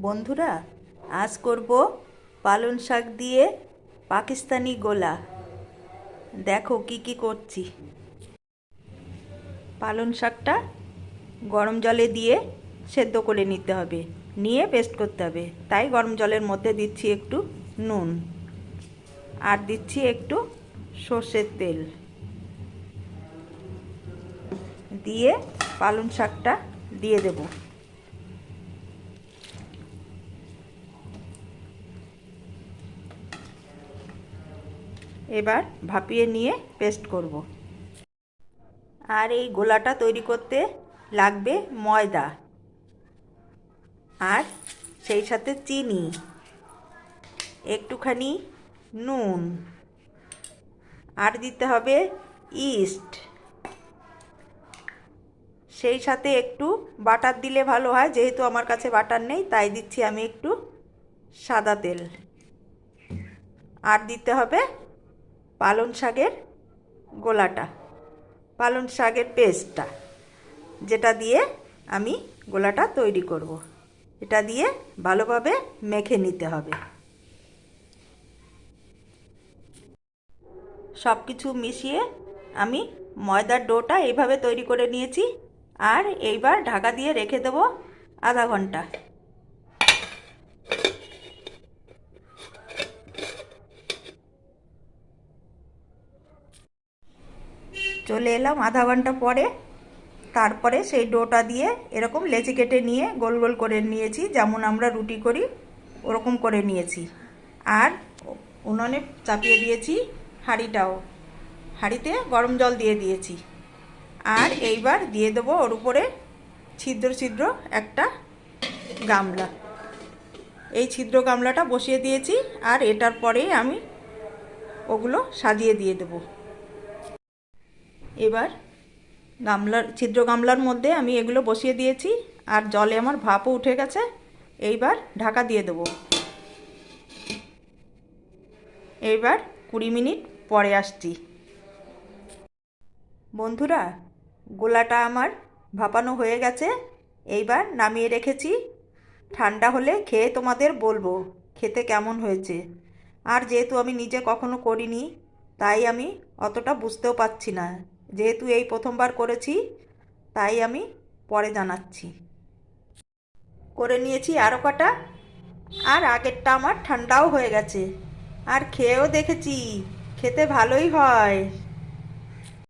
বন্ধুরা, আজ করব পালং শাক দিয়ে পাকিস্তানি গোলা। দেখো কি কি করছি। পালং শাকটা গরম জলে দিয়ে সেদ্ধ করে নিতে হবে, নিয়ে পেস্ট করতে হবে। তাই গরম জলের মধ্যে দিচ্ছি একটু নুন, আর দিচ্ছি একটু সর্ষের তেল, দিয়ে পালং শাকটা দিয়ে দেবো। এবার ভাপিয়ে নিয়ে পেস্ট করব। আর এই গোলাটা তৈরি করতে লাগবে ময়দা, আর সেই সাথে চিনি, একটুখানি নুন, আর দিতে হবে ইস্ট, সেই সাথে একটু বাটার দিলে ভালো হয়। যেহেতু আমার কাছে বাটার নেই, তাই দিচ্ছি আমি একটু সাদা তেল। আর দিতে হবে পালং শাকের গোলাটা, পালং শাকের পেস্টটা, যেটা দিয়ে আমি গোলাটা তৈরি করব। এটা দিয়ে ভালোভাবে মেখে নিতে হবে। সব কিছু মিশিয়ে আমি ময়দার ডোটা এইভাবে তৈরি করে নিয়েছি। আর এইবার ঢাকা দিয়ে রেখে দেবো আধা ঘন্টা। চলে এলাম আধা ঘন্টা পরে। তারপরে সেই ডোটা দিয়ে এরকম লেচি কেটে নিয়ে গোল গোল করে নিয়েছি, যেমন আমরা রুটি করি ওরকম করে নিয়েছি। আর উনুনে চাপিয়ে দিয়েছি হাঁড়িটাও, হাঁড়িতে গরম জল দিয়ে দিয়েছি। আর এইবার দিয়ে দেবো ওর উপরে ছিদ্র ছিদ্র একটা গামলা। এই ছিদ্র গামলাটা বসিয়ে দিয়েছি, আর এটার পরেই আমি ওগুলো সাজিয়ে দিয়ে দেবো। এবার ছিদ্র গামলার মধ্যে আমি এগুলো বসিয়ে দিয়েছি, আর জলে আমার ভাপও উঠে গেছে। এইবার ঢাকা দিয়ে দেবো। এইবার 20 মিনিট পরে আসছি। বন্ধুরা, গোলাটা আমার ভাপানো হয়ে গেছে। এইবার নামিয়ে রেখেছি। ঠান্ডা হলে খেয়ে তোমাদের বলবো খেতে কেমন হয়েছে। আর যেহেতু আমি নিজে কখনো করিনি, তাই আমি অতটা বুঝতেও পারছি না। যেহেতু এই প্রথমবার করেছি, তাই আমি পরে জানাচ্ছি। করে নিয়েছি আরও কটা, আর আগেরটা আমার ঠান্ডাও হয়ে গেছে। আর খেয়েও দেখেছি, খেতে ভালোই হয়।